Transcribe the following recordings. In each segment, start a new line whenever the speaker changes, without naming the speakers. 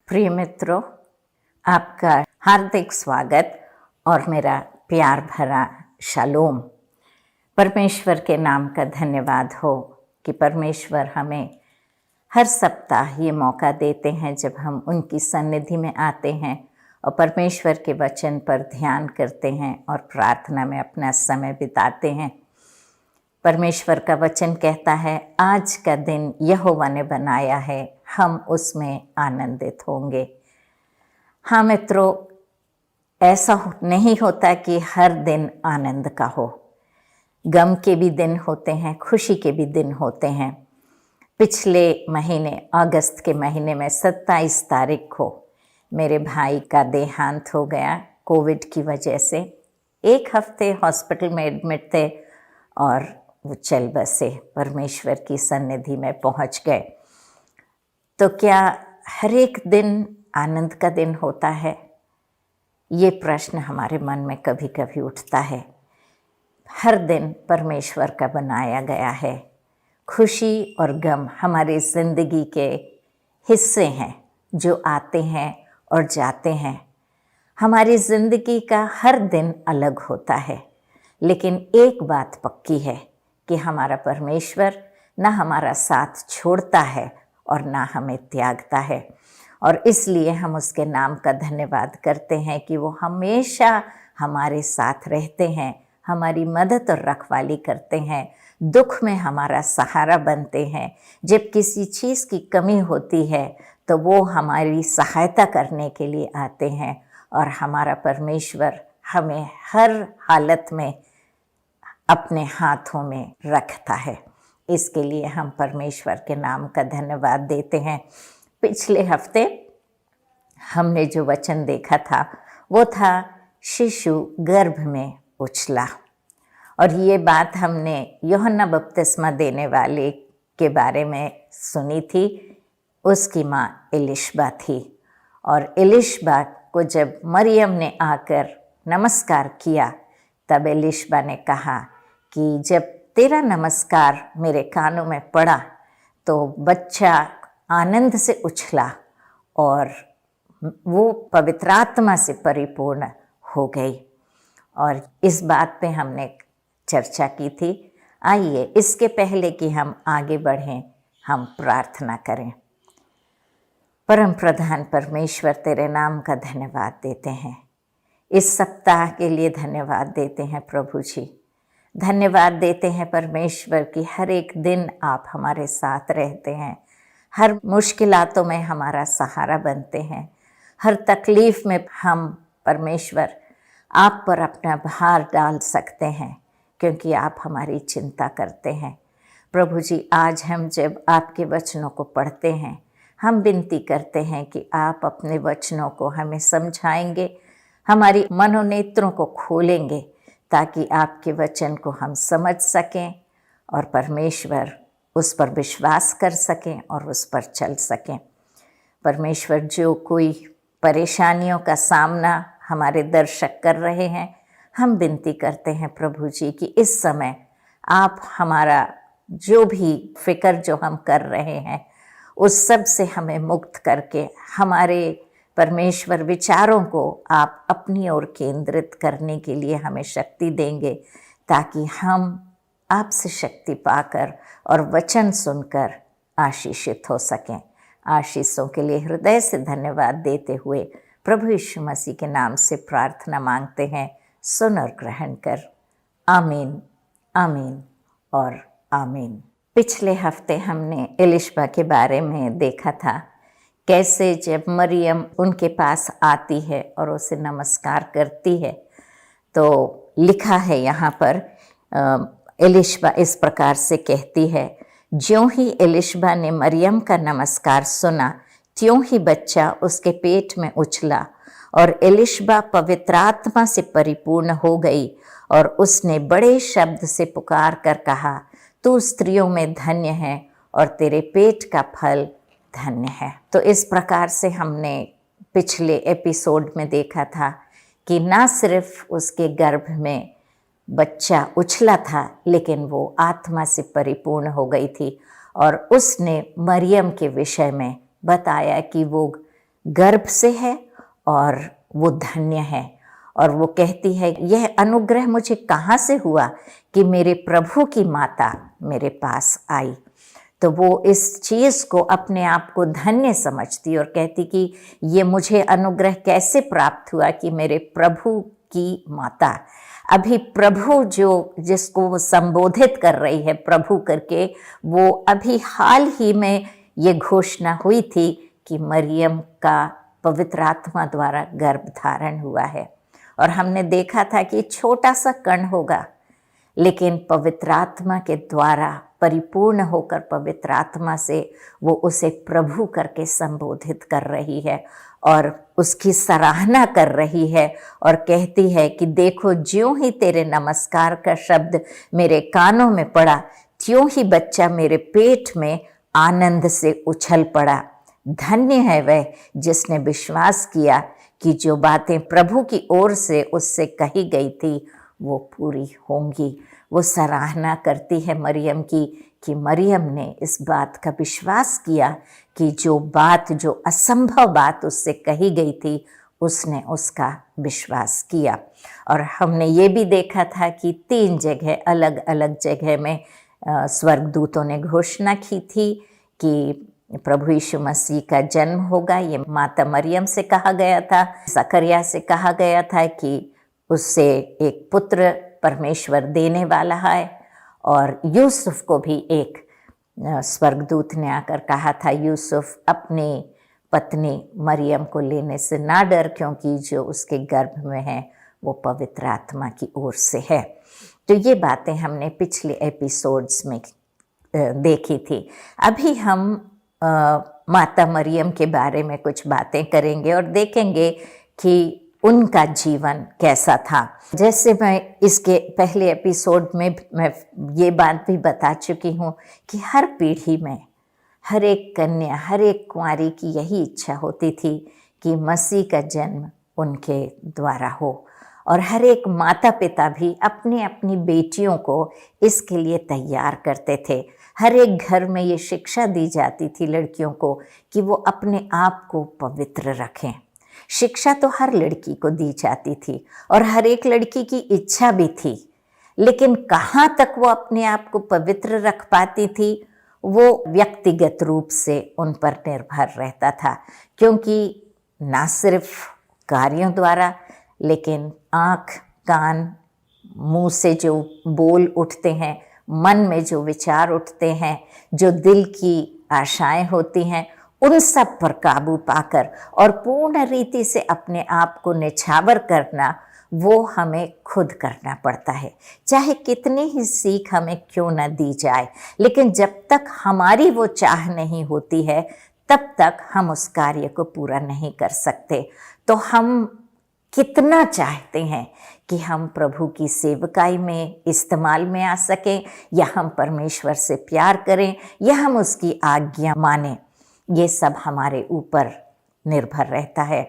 प्रिय मित्रों, आपका हार्दिक स्वागत और मेरा प्यार भरा शालोम। परमेश्वर के नाम का धन्यवाद हो कि परमेश्वर हमें हर सप्ताह ये मौका देते हैं जब हम उनकी सन्निधि में आते हैं और परमेश्वर के वचन पर ध्यान करते हैं और प्रार्थना में अपना समय बिताते हैं। परमेश्वर का वचन कहता है, आज का दिन यहोवा ने बनाया है, हम उसमें आनंदित होंगे। हाँ मित्रों, ऐसा नहीं होता कि हर दिन आनंद का हो। गम के भी दिन होते हैं, खुशी के भी दिन होते हैं। पिछले महीने अगस्त के महीने में 27 तारीख को मेरे भाई का देहांत हो गया कोविड की वजह से। 1 हफ्ते हॉस्पिटल में एडमिट थे और वो चल बसे, परमेश्वर की सन्निधि में पहुंच गए। तो क्या हर एक दिन आनंद का दिन होता है? ये प्रश्न हमारे मन में कभी कभी उठता है। हर दिन परमेश्वर का बनाया गया है। खुशी और गम हमारी जिंदगी के हिस्से हैं जो आते हैं और जाते हैं। हमारी जिंदगी का हर दिन अलग होता है, लेकिन एक बात पक्की है कि हमारा परमेश्वर ना हमारा साथ छोड़ता है और ना हमें त्यागता है। और इसलिए हम उसके नाम का धन्यवाद करते हैं कि वो हमेशा हमारे साथ रहते हैं, हमारी मदद और रखवाली करते हैं, दुख में हमारा सहारा बनते हैं। जब किसी चीज़ की कमी होती है तो वो हमारी सहायता करने के लिए आते हैं और हमारा परमेश्वर हमें हर हालत में अपने हाथों में रखता है। इसके लिए हम परमेश्वर के नाम का धन्यवाद देते हैं। पिछले हफ्ते हमने जो वचन देखा था वो था शिशु गर्भ में उछला, और ये बात हमने यूहन्ना बपतिस्मा देने वाले के बारे में सुनी थी। उसकी माँ एलिशबा थी, और एलिशबा को जब मरियम ने आकर नमस्कार किया तब एलिशबा ने कहा कि जब तेरा नमस्कार मेरे कानों में पड़ा तो बच्चा आनंद से उछला और वो पवित्र आत्मा से परिपूर्ण हो गई। और इस बात पे हमने चर्चा की थी। आइए इसके पहले कि हम आगे बढ़ें, हम प्रार्थना करें। परम प्रधान परमेश्वर, तेरे नाम का धन्यवाद देते हैं। इस सप्ताह के लिए धन्यवाद देते हैं प्रभु जी। धन्यवाद देते हैं परमेश्वर कि हर एक दिन आप हमारे साथ रहते हैं, हर मुश्किलातों में हमारा सहारा बनते हैं, हर तकलीफ में हम परमेश्वर आप पर अपना भार डाल सकते हैं क्योंकि आप हमारी चिंता करते हैं। प्रभु जी, आज हम जब आपके वचनों को पढ़ते हैं, हम विनती करते हैं कि आप अपने वचनों को हमें समझाएंगे, हमारी मनोनेत्रों को खोलेंगे ताकि आपके वचन को हम समझ सकें और परमेश्वर उस पर विश्वास कर सकें और उस पर चल सकें। परमेश्वर, जो कोई परेशानियों का सामना हमारे दर्शक कर रहे हैं, हम विनती करते हैं प्रभु जी कि इस समय आप हमारा जो भी फिक्र जो हम कर रहे हैं उस सब से हमें मुक्त करके हमारे परमेश्वर विचारों को आप अपनी ओर केंद्रित करने के लिए हमें शक्ति देंगे, ताकि हम आपसे शक्ति पाकर और वचन सुनकर आशीषित हो सकें। आशीषों के लिए हृदय से धन्यवाद देते हुए प्रभु यीशु मसीह के नाम से प्रार्थना मांगते हैं। सुन और ग्रहण कर। आमीन, आमीन और आमीन। पिछले हफ्ते हमने एलिशबा के बारे में देखा था, कैसे जब मरियम उनके पास आती है और उसे नमस्कार करती है तो लिखा है यहाँ पर, एलिशबा इस प्रकार से कहती है, ज्यों ही एलिशबा ने मरियम का नमस्कार सुना त्यों ही बच्चा उसके पेट में उछला और एलिशबा पवित्र आत्मा से परिपूर्ण हो गई और उसने बड़े शब्द से पुकार कर कहा, तू स्त्रियों में धन्य है और तेरे पेट का फल धन्य है। तो इस प्रकार से हमने पिछले एपिसोड में देखा था कि ना सिर्फ उसके गर्भ में बच्चा उछला था, लेकिन वो आत्मा से परिपूर्ण हो गई थी। और उसने मरियम के विषय में बताया कि वो गर्भ से है और वो धन्य है। और वो कहती है, यह अनुग्रह मुझे कहाँ से हुआ कि मेरे प्रभु की माता मेरे पास आई। तो वो इस चीज़ को अपने आप को धन्य समझती और कहती कि ये मुझे अनुग्रह कैसे प्राप्त हुआ कि मेरे प्रभु की माता, अभी प्रभु जो जिसको वो संबोधित कर रही है प्रभु करके, वो अभी हाल ही में ये घोषणा हुई थी कि मरियम का पवित्र आत्मा द्वारा गर्भ धारण हुआ है। और हमने देखा था कि छोटा सा कण होगा, लेकिन पवित्र आत्मा के द्वारा परिपूर्ण होकर पवित्र आत्मा से वो उसे प्रभु करके संबोधित कर रही है और उसकी सराहना कर रही है और कहती है कि देखो, ज्यों ही तेरे नमस्कार का शब्द मेरे कानों में पड़ा, त्यों ही बच्चा मेरे पेट में आनंद से उछल पड़ा। धन्य है वह जिसने विश्वास किया कि जो बातें प्रभु की ओर से उससे कही गई थी वो पूरी होंगी। वो सराहना करती है मरियम की कि मरियम ने इस बात का विश्वास किया कि जो बात, जो असंभव बात उससे कही गई थी, उसने उसका विश्वास किया। और हमने ये भी देखा था कि 3 जगह, अलग अलग जगह में स्वर्गदूतों ने घोषणा की थी कि प्रभु यीशु मसीह का जन्म होगा। ये माता मरियम से कहा गया था, जकरिया से कहा गया था कि उससे एक पुत्र परमेश्वर देने वाला है। और यूसुफ को भी एक स्वर्गदूत ने आकर कहा था, यूसुफ अपनी पत्नी मरियम को लेने से ना डर, क्योंकि जो उसके गर्भ में है वो पवित्र आत्मा की ओर से है। तो ये बातें हमने पिछले एपिसोड्स में देखी थी। अभी हम माता मरियम के बारे में कुछ बातें करेंगे और देखेंगे कि उनका जीवन कैसा था। जैसे मैं इसके पहले एपिसोड में मैं ये बात भी बता चुकी हूँ कि हर पीढ़ी में हर एक कन्या, हर एक कुंवारी की यही इच्छा होती थी कि मसीह का जन्म उनके द्वारा हो। और हर एक माता पिता भी अपनी अपनी बेटियों को इसके लिए तैयार करते थे। हर एक घर में ये शिक्षा दी जाती थी लड़कियों को कि वो अपने आप को पवित्र रखें। शिक्षा तो हर लड़की को दी जाती थी और हर एक लड़की की इच्छा भी थी, लेकिन कहाँ तक वो अपने आप को पवित्र रख पाती थी वो व्यक्तिगत रूप से उन पर निर्भर रहता था। क्योंकि ना सिर्फ कार्यों द्वारा, लेकिन आँख, कान, मुंह से जो बोल उठते हैं, मन में जो विचार उठते हैं, जो दिल की आशाएं होती हैं, उन सब पर काबू पाकर और पूर्ण रीति से अपने आप को निछावर करना, वो हमें खुद करना पड़ता है। चाहे कितनी ही सीख हमें क्यों न दी जाए, लेकिन जब तक हमारी वो चाह नहीं होती है तब तक हम उस कार्य को पूरा नहीं कर सकते। तो हम कितना चाहते हैं कि हम प्रभु की सेवकाई में इस्तेमाल में आ सकें, या हम परमेश्वर से प्यार करें, या हम उसकी आज्ञा मानें, ये सब हमारे ऊपर निर्भर रहता है।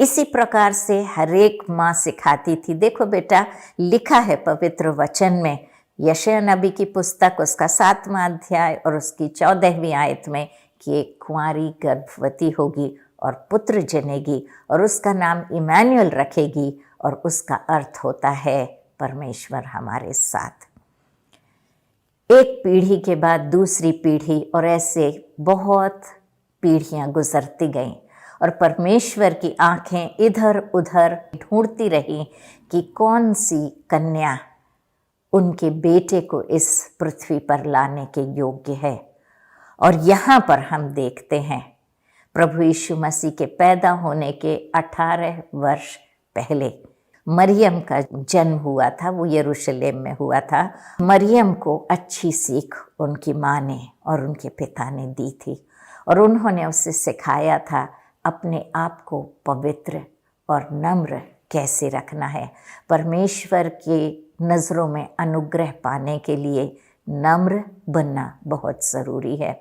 इसी प्रकार से हर एक माँ सिखाती थी। देखो बेटा, लिखा है पवित्र वचन में, यशायाह नबी की पुस्तक उसका 7वां अध्याय और उसकी 14वीं आयत में, कि एक कुंवारी गर्भवती होगी और पुत्र जनेगी और उसका नाम इमैनुएल रखेगी, और उसका अर्थ होता है परमेश्वर हमारे साथ। एक पीढ़ी के बाद दूसरी पीढ़ी, और ऐसे बहुत पीढ़ियां गुजरती गईं और परमेश्वर की आंखें इधर उधर ढूंढती रहीं कि कौन सी कन्या उनके बेटे को इस पृथ्वी पर लाने के योग्य है। और यहाँ पर हम देखते हैं प्रभु यीशु मसीह के पैदा होने के 18 वर्ष पहले मरियम का जन्म हुआ था। वो यरूशलेम में हुआ था। मरियम को अच्छी सीख उनकी माँ ने और उनके पिता ने दी थी, और उन्होंने उसे सिखाया था अपने आप को पवित्र और नम्र कैसे रखना है। परमेश्वर के नज़रों में अनुग्रह पाने के लिए नम्र बनना बहुत ज़रूरी है।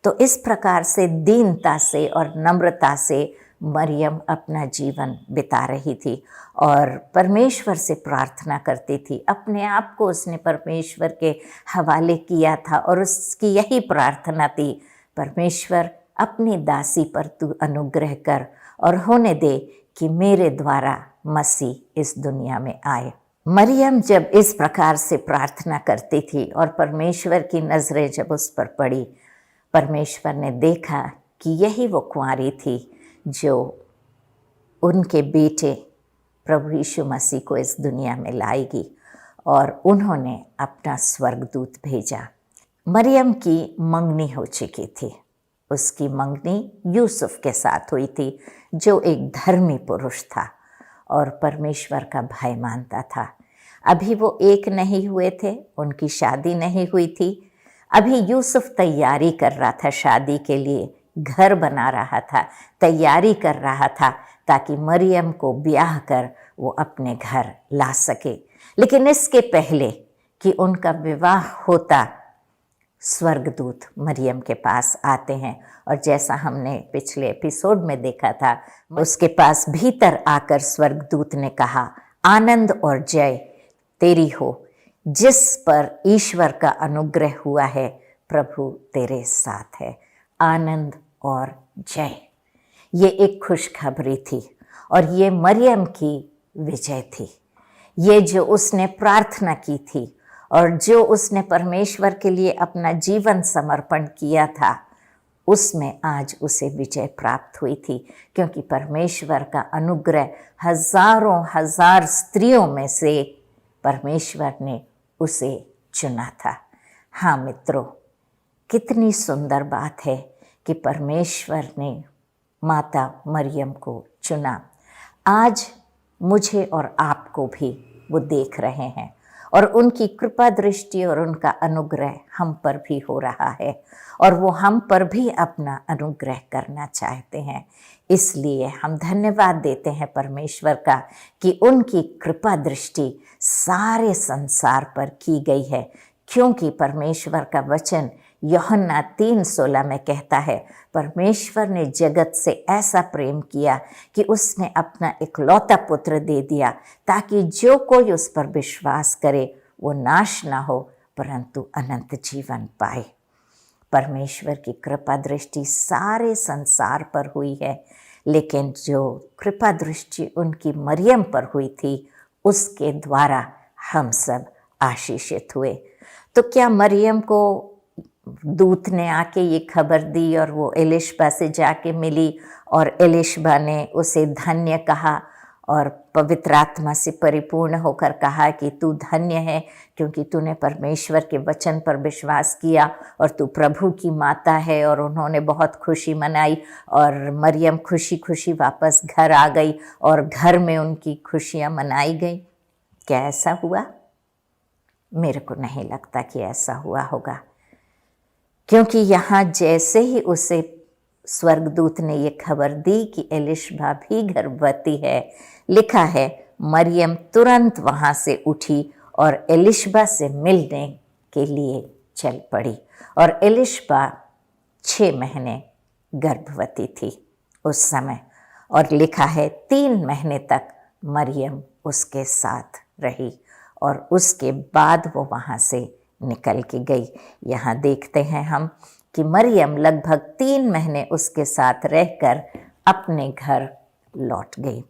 तो इस प्रकार से दीनता से और नम्रता से मरियम अपना जीवन बिता रही थी और परमेश्वर से प्रार्थना करती थी। अपने आप को उसने परमेश्वर के हवाले किया था और उसकी यही प्रार्थना थी, परमेश्वर अपनी दासी पर तू अनुग्रह कर और होने दे कि मेरे द्वारा मसीह इस दुनिया में आए। मरियम जब इस प्रकार से प्रार्थना करती थी और परमेश्वर की नज़रें जब उस पर पड़ी, परमेश्वर ने देखा कि यही वो कुंवारी थी जो उनके बेटे प्रभु यीशु मसीह को इस दुनिया में लाएगी, और उन्होंने अपना स्वर्गदूत भेजा। मरियम की मंगनी हो चुकी थी। उसकी मंगनी यूसुफ के साथ हुई थी, जो एक धर्मी पुरुष था और परमेश्वर का भय मानता था। अभी वो एक नहीं हुए थे, उनकी शादी नहीं हुई थी। अभी यूसुफ तैयारी कर रहा था शादी के लिए, घर बना रहा था, तैयारी कर रहा था ताकि मरियम को ब्याह कर वो अपने घर ला सके। लेकिन इसके पहले कि उनका विवाह होता, स्वर्गदूत मरियम के पास आते हैं, और जैसा हमने पिछले एपिसोड में देखा था, उसके पास भीतर आकर स्वर्गदूत ने कहा, आनंद और जय तेरी हो, जिस पर ईश्वर का अनुग्रह हुआ है, प्रभु तेरे साथ है। आनंद और जय, ये एक खुशखबरी थी, और ये मरियम की विजय थी। ये जो उसने प्रार्थना की थी और जो उसने परमेश्वर के लिए अपना जीवन समर्पण किया था, उसमें आज उसे विजय प्राप्त हुई थी, क्योंकि परमेश्वर का अनुग्रह हजारों हजार स्त्रियों में से परमेश्वर ने उसे चुना था। हाँ मित्रों, कितनी सुंदर बात है कि परमेश्वर ने माता मरियम को चुना। आज मुझे और आपको भी वो देख रहे हैं, और उनकी कृपा दृष्टि और उनका अनुग्रह हम पर भी हो रहा है, और वो हम पर भी अपना अनुग्रह करना चाहते हैं। इसलिए हम धन्यवाद देते हैं परमेश्वर का कि उनकी कृपा दृष्टि सारे संसार पर की गई है, क्योंकि परमेश्वर का वचन यूहन्ना 3:16 में कहता है, परमेश्वर ने जगत से ऐसा प्रेम किया कि उसने अपना इकलौता पुत्र दे दिया, ताकि जो कोई उस पर विश्वास करे वो नाश ना हो परंतु अनंत जीवन पाए। परमेश्वर की कृपा दृष्टि सारे संसार पर हुई है, लेकिन जो कृपा दृष्टि उनकी मरियम पर हुई थी, उसके द्वारा हम सब आशीषित हुए। तो क्या मरियम को दूत ने आके ये खबर दी और वो एलिशबा से जाके मिली, और एलिशबा ने उसे धन्य कहा और पवित्र आत्मा से परिपूर्ण होकर कहा कि तू धन्य है, क्योंकि तूने परमेश्वर के वचन पर विश्वास किया और तू प्रभु की माता है। और उन्होंने बहुत खुशी मनाई, और मरियम खुशी खुशी वापस घर आ गई, और घर में उनकी खुशियाँ मनाई गई। क्या ऐसा हुआ? मेरे को नहीं लगता कि ऐसा हुआ होगा, क्योंकि यहाँ जैसे ही उसे स्वर्गदूत ने ये खबर दी कि एलिशबा भी गर्भवती है, लिखा है मरियम तुरंत वहाँ से उठी और एलिशबा से मिलने के लिए चल पड़ी। और एलिशबा 6 महीने गर्भवती थी उस समय, और लिखा है 3 महीने तक मरियम उसके साथ रही, और उसके बाद वो वहाँ से निकल के गई। यहाँ देखते हैं हम कि मरियम लगभग 3 महीने उसके साथ रहकर अपने घर लौट गई।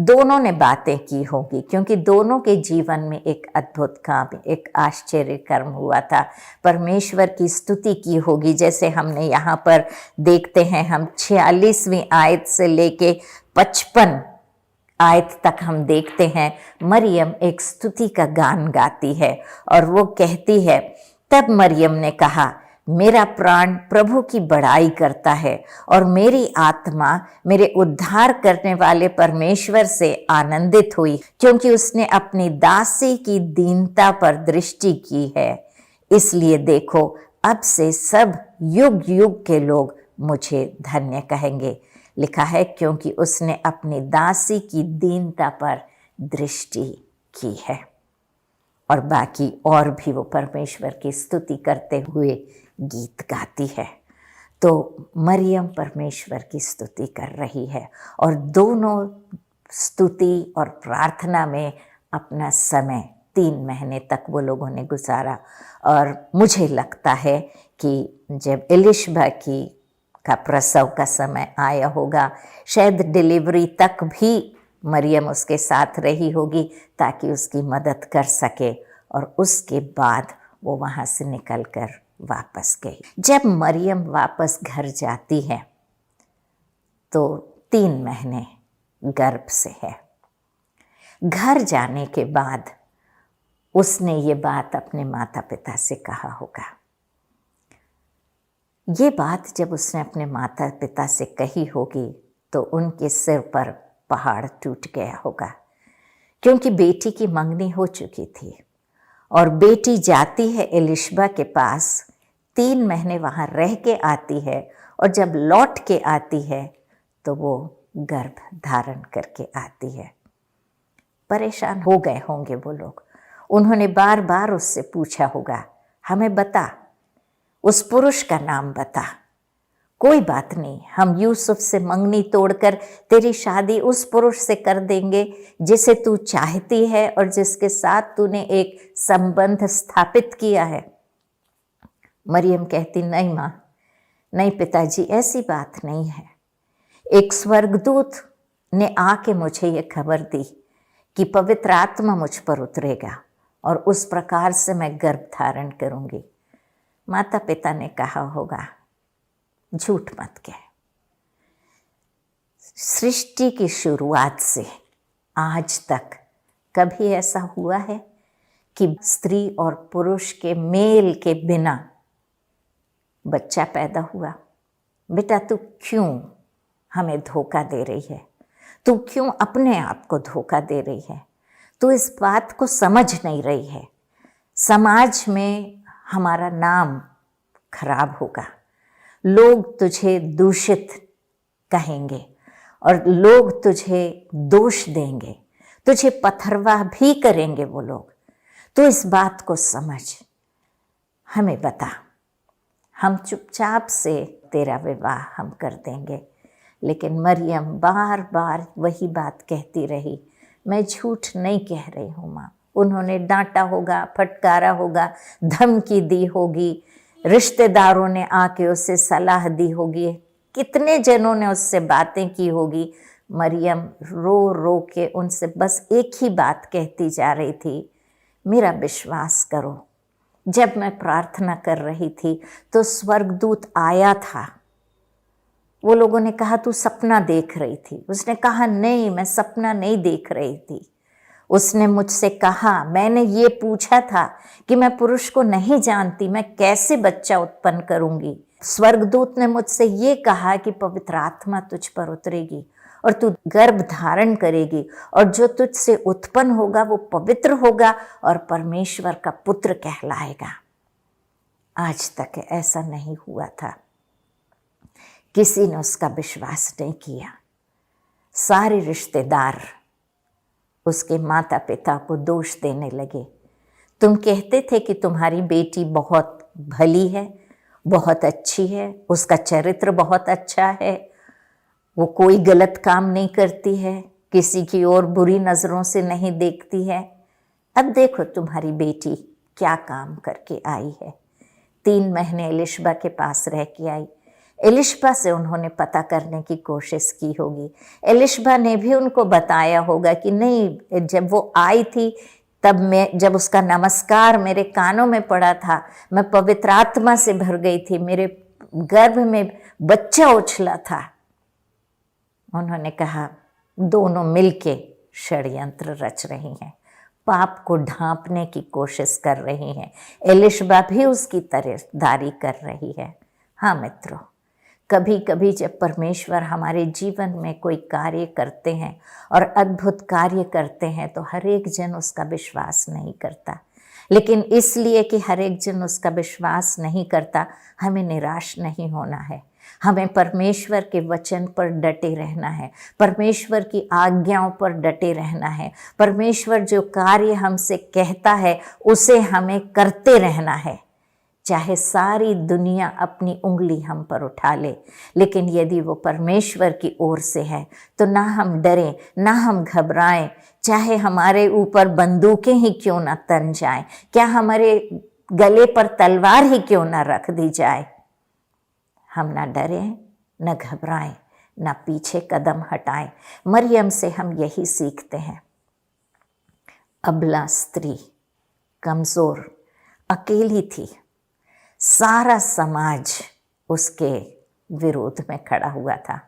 दोनों ने बातें की होगी, क्योंकि दोनों के जीवन में एक अद्भुत काम, एक आश्चर्य कर्म हुआ था। परमेश्वर की स्तुति की होगी, जैसे हमने यहाँ पर देखते हैं, हम 46वीं आयत से लेके 55 आयत तक हम देखते हैं मरियम एक स्तुति का गान गाती है, और वो कहती है, तब मरियम ने कहा, मेरा प्राण प्रभु की बड़ाई करता है, और मेरी आत्मा मेरे उद्धार करने वाले परमेश्वर से आनंदित हुई, क्योंकि उसने अपनी दासी की दीनता पर दृष्टि की है। इसलिए देखो, अब से सब युग युग के लोग मुझे धन्य कहेंगे। लिखा है क्योंकि उसने अपनी दासी की दीनता पर दृष्टि की है। और बाकी और भी वो परमेश्वर की स्तुति करते हुए गीत गाती है। तो मरियम परमेश्वर की स्तुति कर रही है, और दोनों स्तुति और प्रार्थना में अपना समय 3 महीने तक वो लोगों ने गुजारा। और मुझे लगता है कि जब एलिशबा की का प्रसव का समय आया होगा, शायद डिलीवरी तक भी मरियम उसके साथ रही होगी ताकि उसकी मदद कर सके, और उसके बाद वो वहाँ से निकलकर वापस गई। जब मरियम वापस घर जाती है तो 3 महीने गर्भ से है। घर जाने के बाद उसने ये बात अपने माता पिता से कहा होगा। ये बात जब उसने अपने माता पिता से कही होगी तो उनके सिर पर पहाड़ टूट गया होगा, क्योंकि बेटी की मंगनी हो चुकी थी और बेटी जाती है एलिशबा के पास, 3 महीने वहाँ रह के आती है, और जब लौट के आती है तो वो गर्भ धारण करके आती है। परेशान हो गए होंगे वो लोग। उन्होंने बार बार उससे पूछा होगा, हमें बता, उस पुरुष का नाम बता। कोई बात नहीं, हम यूसुफ से मंगनी तोड़कर तेरी शादी उस पुरुष से कर देंगे जिसे तू चाहती है और जिसके साथ तूने एक संबंध स्थापित किया है। मरियम कहती, नहीं माँ, नहीं पिताजी, ऐसी बात नहीं है। एक स्वर्गदूत ने आके मुझे ये खबर दी कि पवित्र आत्मा मुझ पर उतरेगा और उस प्रकार से मैं गर्भ धारण करूंगी। माता पिता ने कहा होगा, झूठ मत कह। सृष्टि की शुरुआत से आज तक कभी ऐसा हुआ है कि स्त्री और पुरुष के मेल के बिना बच्चा पैदा हुआ? बेटा, तू क्यों हमें धोखा दे रही है? तू क्यों अपने आप को धोखा दे रही है? तू इस बात को समझ नहीं रही है। समाज में हमारा नाम खराब होगा, लोग तुझे दूषित कहेंगे और लोग तुझे दोष देंगे, तुझे पथरवाह भी करेंगे वो लोग। तो इस बात को समझ, हमें बता, हम चुपचाप से तेरा विवाह हम कर देंगे। लेकिन मरियम बार बार वही बात कहती रही, मैं झूठ नहीं कह रही हूँ माँ। उन्होंने डांटा होगा, फटकारा होगा, धमकी दी होगी, रिश्तेदारों ने आके उससे सलाह दी होगी, कितने जनों ने उससे बातें की होगी। मरियम रो रो के उनसे बस एक ही बात कहती जा रही थी, मेरा विश्वास करो, जब मैं प्रार्थना कर रही थी तो स्वर्गदूत आया था। वो लोगों ने कहा तू सपना देख रही थी। उसने कहा नहीं, मैं सपना नहीं देख रही थी। उसने मुझसे कहा, मैंने ये पूछा था कि मैं पुरुष को नहीं जानती, मैं कैसे बच्चा उत्पन्न करूंगी। स्वर्गदूत ने मुझसे ये कहा कि पवित्र आत्मा तुझ पर उतरेगी और तू गर्भ धारण करेगी और जो तुझसे उत्पन्न होगा वो पवित्र होगा और परमेश्वर का पुत्र कहलाएगा। आज तक ऐसा नहीं हुआ था, किसी ने उसका विश्वास नहीं किया। सारे रिश्तेदार उसके माता पिता को दोष देने लगे। तुम कहते थे कि तुम्हारी बेटी बहुत भली है, बहुत अच्छी है, उसका चरित्र बहुत अच्छा है, वो कोई गलत काम नहीं करती है, किसी की ओर बुरी नज़रों से नहीं देखती है। अब देखो तुम्हारी बेटी क्या काम करके आई है। 3 महीने एलिशबा के पास रह के आई। एलिशबा से उन्होंने पता करने की कोशिश की होगी। एलिशबा ने भी उनको बताया होगा कि नहीं, जब वो आई थी तब मैं, जब उसका नमस्कार मेरे कानों में पड़ा था, मैं पवित्र आत्मा से भर गई थी, मेरे गर्भ में बच्चा उछला था। उन्होंने कहा दोनों मिलके षड्यंत्र रच रही हैं, पाप को ढांपने की कोशिश कर रही हैं। एलिशबा भी उसकी तरफदारी कर रही है। हाँ मित्रों, कभी कभी जब परमेश्वर हमारे जीवन में कोई कार्य करते हैं और अद्भुत कार्य करते हैं तो हर एक जन उसका विश्वास नहीं करता। लेकिन इसलिए कि हर एक जन उसका विश्वास नहीं करता, हमें निराश नहीं होना है। हमें परमेश्वर के वचन पर डटे रहना है, परमेश्वर की आज्ञाओं पर डटे रहना है। परमेश्वर जो कार्य हमसे कहता है उसे हमें करते रहना है, चाहे सारी दुनिया अपनी उंगली हम पर उठा ले। लेकिन यदि वो परमेश्वर की ओर से है तो ना हम डरें, ना हम घबराएं, चाहे हमारे ऊपर बंदूकें ही क्यों ना तन जाएं, क्या हमारे गले पर तलवार ही क्यों ना रख दी जाए, हम ना डरें, न घबराएं, न पीछे कदम हटाएं। मरियम से हम यही सीखते हैं। अबला स्त्री, कमज़ोर, अकेली थी। सारा समाज उसके विरोध में खड़ा हुआ था।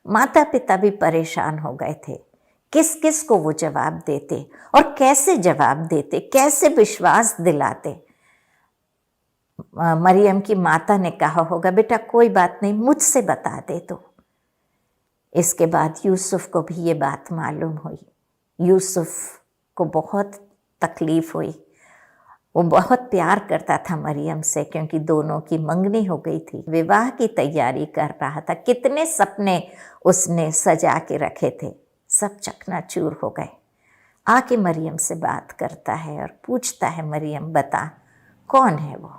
माता पिता भी परेशान हो गए थे। किस किस को वो जवाब देते और कैसे जवाब देते, कैसे विश्वास दिलाते। मरियम की माता ने कहा होगा, बेटा कोई बात नहीं, मुझसे बता दे तो। इसके बाद यूसुफ को भी ये बात मालूम हुई। यूसुफ को बहुत तकलीफ हुई। वो बहुत प्यार करता था मरियम से, क्योंकि दोनों की मंगनी हो गई थी, विवाह की तैयारी कर रहा था। कितने सपने उसने सजा के रखे थे, सब चकनाचूर हो गए। आके मरियम से बात करता है और पूछता है, मरियम बता कौन है वो?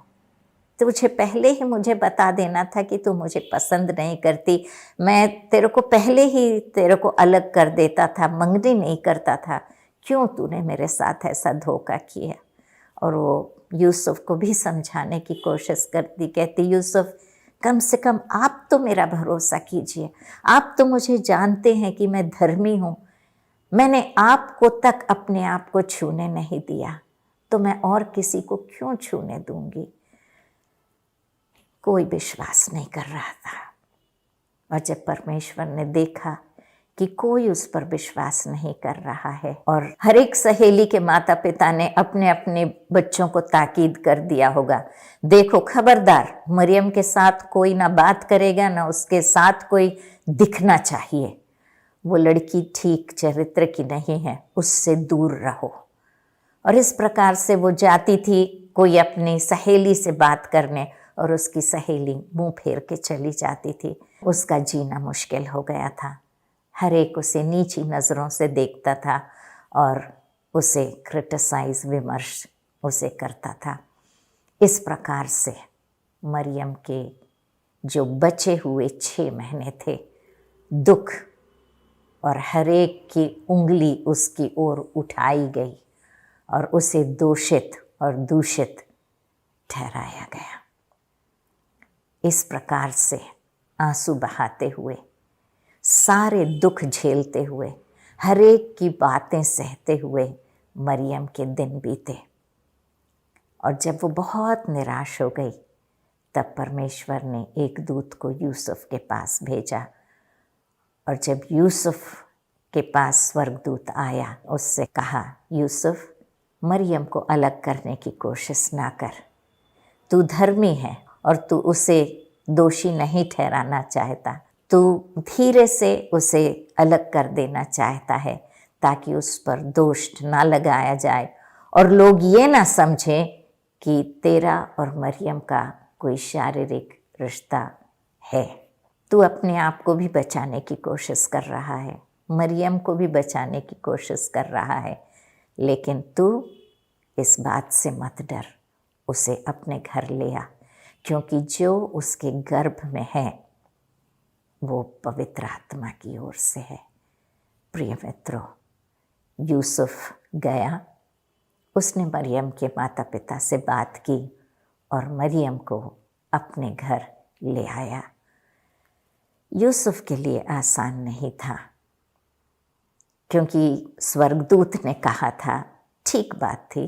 तुझे पहले ही मुझे बता देना था कि तू मुझे पसंद नहीं करती। मैं तेरे को पहले ही तेरे को अलग कर देता था, मंगनी नहीं करता था। क्यों तूने मेरे साथ ऐसा धोखा किया? और वो यूसुफ को भी समझाने की कोशिश करती, कहती यूसुफ कम से कम आप तो मेरा भरोसा कीजिए। आप तो मुझे जानते हैं कि मैं धर्मी हूँ। मैंने आपको तक अपने आप को छूने नहीं दिया, तो मैं और किसी को क्यों छूने दूंगी? कोई विश्वास नहीं कर रहा था। और जब परमेश्वर ने देखा कि कोई उस पर विश्वास नहीं कर रहा है, और हर एक सहेली के माता पिता ने अपने अपने बच्चों को ताकीद कर दिया होगा, देखो खबरदार, मरियम के साथ कोई ना बात करेगा, ना उसके साथ कोई दिखना चाहिए। वो लड़की ठीक चरित्र की नहीं है, उससे दूर रहो। और इस प्रकार से वो जाती थी कोई अपनी सहेली से बात करने, और उसकी सहेली मुंह फेर के चली जाती थी। उसका जीना मुश्किल हो गया था। हर एक उसे नीची नज़रों से देखता था और उसे क्रिटिसाइज, विमर्श उसे करता था। इस प्रकार से मरियम के जो बचे हुए 6 महीने थे, दुख और हर एक की उंगली उसकी ओर उठाई गई और उसे दोषित और दूषित ठहराया गया। इस प्रकार से आंसू बहाते हुए, सारे दुख झेलते हुए, हर एक की बातें सहते हुए मरियम के दिन बीते। और जब वो बहुत निराश हो गई, तब परमेश्वर ने एक दूत को यूसुफ के पास भेजा। और जब यूसुफ के पास स्वर्गदूत आया, उससे कहा, यूसुफ मरियम को अलग करने की कोशिश ना कर। तू धर्मी है और तू उसे दोषी नहीं ठहराना चाहता। तू धीरे से उसे अलग कर देना चाहता है, ताकि उस पर दोष ना लगाया जाए और लोग ये ना समझें कि तेरा और मरियम का कोई शारीरिक रिश्ता है। तू अपने आप को भी बचाने की कोशिश कर रहा है, मरियम को भी बचाने की कोशिश कर रहा है, लेकिन तू इस बात से मत डर, उसे अपने घर ले आ, क्योंकि जो उसके गर्भ में है वो पवित्र आत्मा की ओर से है। प्रिय मित्रों, यूसुफ गया, उसने मरियम के माता पिता से बात की और मरियम को अपने घर ले आया। यूसुफ के लिए आसान नहीं था, क्योंकि स्वर्गदूत ने कहा था, ठीक बात थी,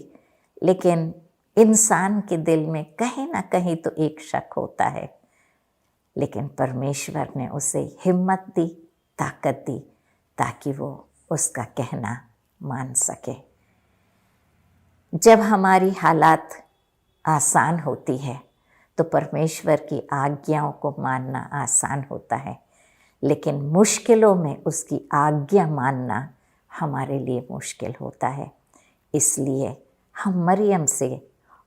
लेकिन इंसान के दिल में कहीं ना कहीं तो एक शक होता है। लेकिन परमेश्वर ने उसे हिम्मत दी, ताकत दी, ताकि वो उसका कहना मान सके। जब हमारी हालात आसान होती है तो परमेश्वर की आज्ञाओं को मानना आसान होता है, लेकिन मुश्किलों में उसकी आज्ञा मानना हमारे लिए मुश्किल होता है। इसलिए हम मरियम से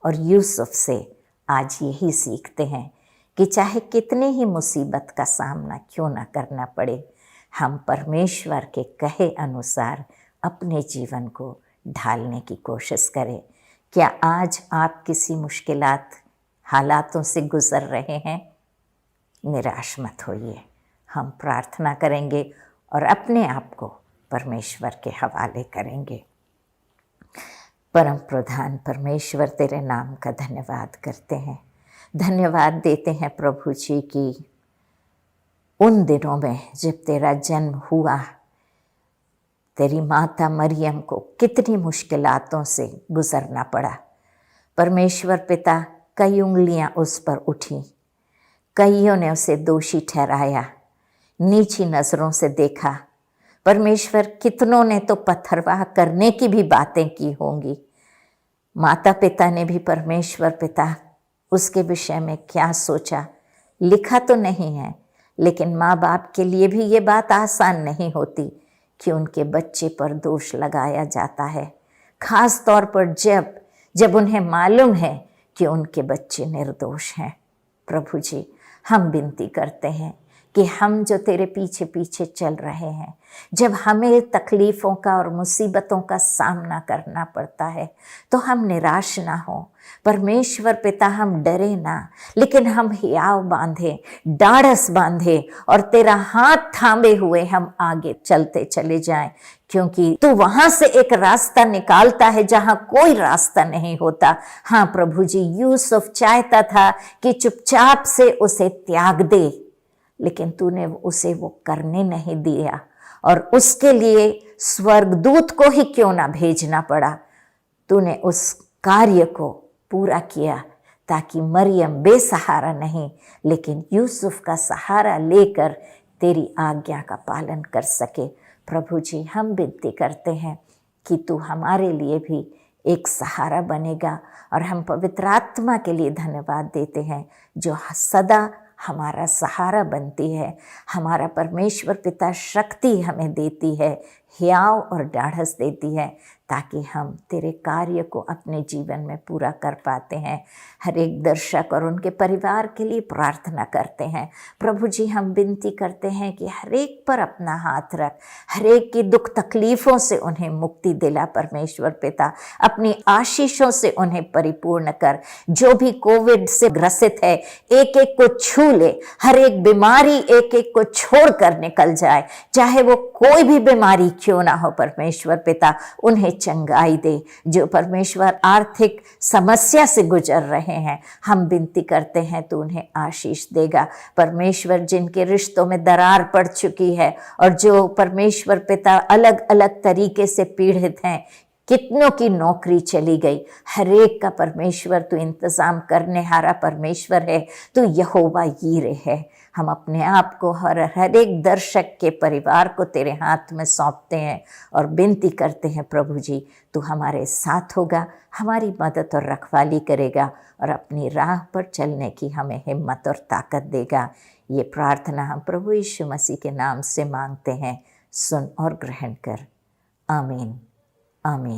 और यूसुफ से आज यही सीखते हैं कि चाहे कितनी ही मुसीबत का सामना क्यों ना करना पड़े, हम परमेश्वर के कहे अनुसार अपने जीवन को ढालने की कोशिश करें। क्या आज आप किसी मुश्किलात हालातों से गुज़र रहे हैं? निराश मत होइए, हम प्रार्थना करेंगे और अपने आप को परमेश्वर के हवाले करेंगे। परम प्रधान परमेश्वर, तेरे नाम का धन्यवाद करते हैं, धन्यवाद देते हैं प्रभु जी की उन दिनों में जब तेरा जन्म हुआ, तेरी माता मरियम को कितनी मुश्किलातों से गुजरना पड़ा। परमेश्वर पिता, कई उंगलियां उस पर उठी, कईयों ने उसे दोषी ठहराया, नीची नज़रों से देखा। परमेश्वर, कितनों ने तो पत्थरवाह करने की भी बातें की होंगी। माता पिता ने भी परमेश्वर पिता उसके विषय में क्या सोचा, लिखा तो नहीं है, लेकिन माँ बाप के लिए भी ये बात आसान नहीं होती कि उनके बच्चे पर दोष लगाया जाता है, खास तौर पर जब उन्हें मालूम है कि उनके बच्चे निर्दोष हैं। प्रभु जी, हम विनती करते हैं कि हम जो तेरे पीछे पीछे चल रहे हैं, जब हमें तकलीफ़ों का और मुसीबतों का सामना करना पड़ता है तो हम निराश ना हो। परमेश्वर पिता, हम डरे ना, लेकिन हम हियाव बांधे, डाढ़स बांधे और तेरा हाथ थामे हुए हम आगे चलते चले जाएं, क्योंकि तू वहां से एक रास्ता निकालता है जहां कोई रास्ता नहीं होता। हाँ प्रभु जी, यूसुफ चाहता था कि चुपचाप से उसे त्याग दे, लेकिन तूने उसे वो करने नहीं दिया और उसके लिए स्वर्गदूत को ही क्यों ना भेजना पड़ा, तूने उस कार्य को पूरा किया ताकि मरियम बेसहारा नहीं, लेकिन यूसुफ का सहारा लेकर तेरी आज्ञा का पालन कर सके। प्रभु जी, हम विनती करते हैं कि तू हमारे लिए भी एक सहारा बनेगा, और हम पवित्र आत्मा के लिए धन्यवाद देते हैं जो सदा हमारा सहारा बनती है। हमारा परमेश्वर पिता शक्ति हमें देती है, हियाव और ढाढ़स देती है, ताकि हम तेरे कार्य को अपने जीवन में पूरा कर पाते हैं। हर एक दर्शक और उनके परिवार के लिए प्रार्थना करते हैं। प्रभु जी, हम विनती करते हैं कि हर एक पर अपना हाथ रख, हर एक की दुख तकलीफ़ों से उन्हें मुक्ति दिला। परमेश्वर पिता, अपनी आशीषों से उन्हें परिपूर्ण कर। जो भी कोविड से ग्रसित है, एक एक को छू ले, हर एक बीमारी एक एक को छोड़ कर निकल जाए, चाहे वो कोई भी बीमारी क्यों ना हो। परमेश्वर पिता, उन्हें चंगाई दे। जो परमेश्वर आर्थिक समस्या से गुजर रहे हैं, हम विनती करते हैं तो उन्हें आशीष देगा। परमेश्वर, जिनके रिश्तों में दरार पड़ चुकी है और जो परमेश्वर पिता अलग अलग तरीके से पीड़ित हैं, कितनों की नौकरी चली गई, हर एक का परमेश्वर तू इंतज़ाम करने हारा परमेश्वर है, तू यहोवा यीरे है। हम अपने आप को हर एक दर्शक के परिवार को तेरे हाथ में सौंपते हैं और विनती करते हैं प्रभु जी, तू हमारे साथ होगा, हमारी मदद और रखवाली करेगा और अपनी राह पर चलने की हमें हिम्मत और ताकत देगा। ये प्रार्थना हम प्रभु यीशु मसीह के नाम से मांगते हैं, सुन और ग्रहण कर। आमीन, आमीन।